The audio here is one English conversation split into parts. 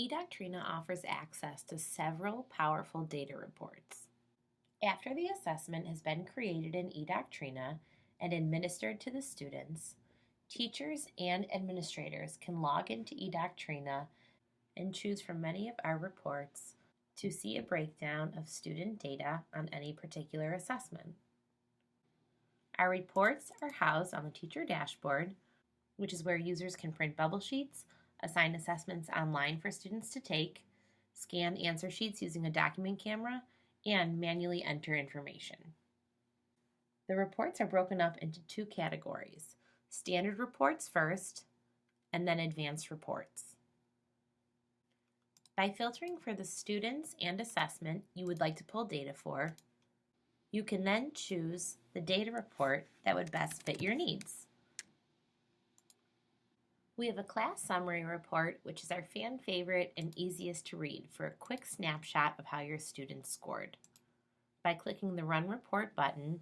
eDoctrina offers access to several powerful data reports. After the assessment has been created in eDoctrina and administered to the students, teachers and administrators can log into eDoctrina and choose from many of our reports to see a breakdown of student data on any particular assessment. Our reports are housed on the teacher dashboard, which is where users can print bubble sheets, assign assessments online for students to take, scan answer sheets using a document camera, and manually enter information. The reports are broken up into two categories: standard reports first, and then advanced reports. By filtering for the students and assessment you would like to pull data for, you can then choose the data report that would best fit your needs. We have a class summary report, which is our fan favorite and easiest to read for a quick snapshot of how your students scored. By clicking the Run Report button,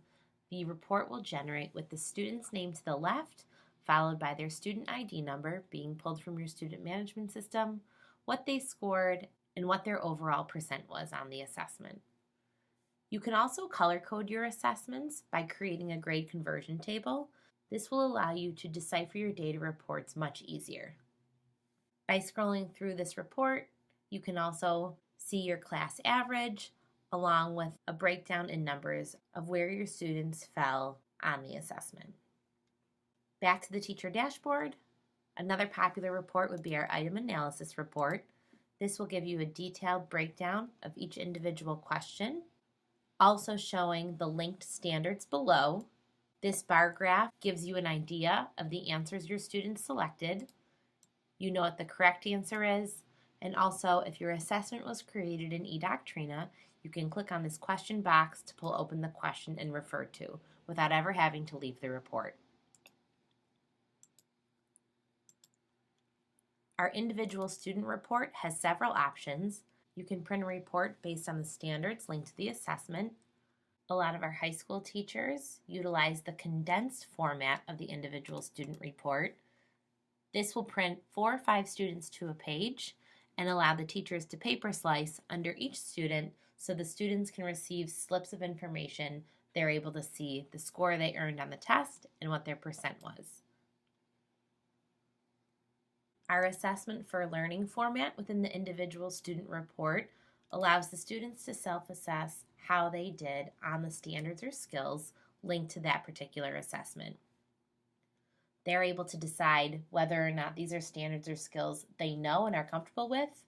the report will generate with the student's name to the left, followed by their student ID number being pulled from your student management system, what they scored, and what their overall percent was on the assessment. You can also color code your assessments by creating a grade conversion table. This will allow you to decipher your data reports much easier. By scrolling through this report, you can also see your class average, along with a breakdown in numbers of where your students fell on the assessment. Back to the teacher dashboard, another popular report would be our item analysis report. This will give you a detailed breakdown of each individual question, also showing the linked standards below. This bar graph gives you an idea of the answers your students selected. You know what the correct answer is, and also if your assessment was created in eDoctrina, you can click on this question box to pull open the question and refer to without ever having to leave the report. Our individual student report has several options. You can print a report based on the standards linked to the assessment. A lot of our high school teachers utilize the condensed format of the individual student report. This will print 4 or 5 students to a page and allow the teachers to paper slice under each student so the students can receive slips of information. They're able to see the score they earned on the test and what their percent was. Our assessment for learning format within the individual student report allows the students to self-assess how they did on the standards or skills linked to that particular assessment. They're able to decide whether or not these are standards or skills they know and are comfortable with,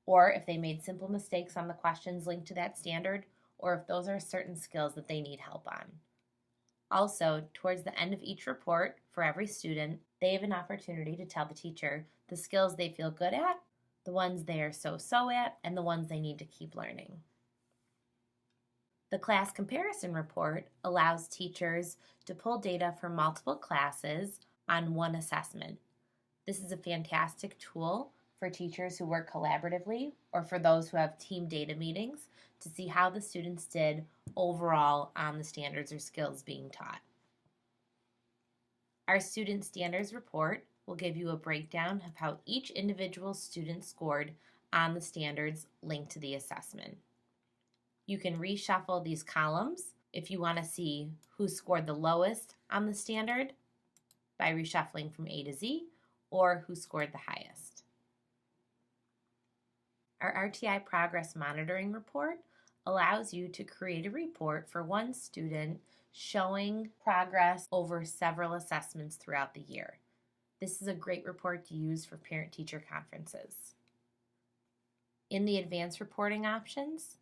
or if they made simple mistakes on the questions linked to that standard, or if those are certain skills that they need help on. Also, towards the end of each report, for every student, they have an opportunity to tell the teacher the skills they feel good at, the ones they are so-so at, and the ones they need to keep learning. The class comparison report allows teachers to pull data from multiple classes on one assessment. This is a fantastic tool for teachers who work collaboratively or for those who have team data meetings to see how the students did overall on the standards or skills being taught. Our student standards report will give you a breakdown of how each individual student scored on the standards linked to the assessment. You can reshuffle these columns if you want to see who scored the lowest on the standard by reshuffling from A to Z, or who scored the highest. Our RTI Progress Monitoring Report allows you to create a report for one student showing progress over several assessments throughout the year. This is a great report to use for parent-teacher conferences. In the advanced reporting options,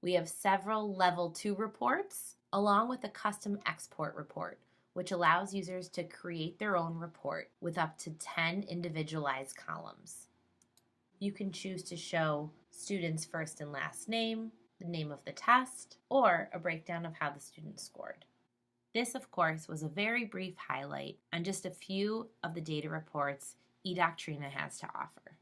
we have several Level 2 reports along with a custom export report, which allows users to create their own report with up to 10 individualized columns. You can choose to show students' first and last name, the name of the test, or a breakdown of how the student scored. This, of course, was a very brief highlight on just a few of the data reports eDoctrina has to offer.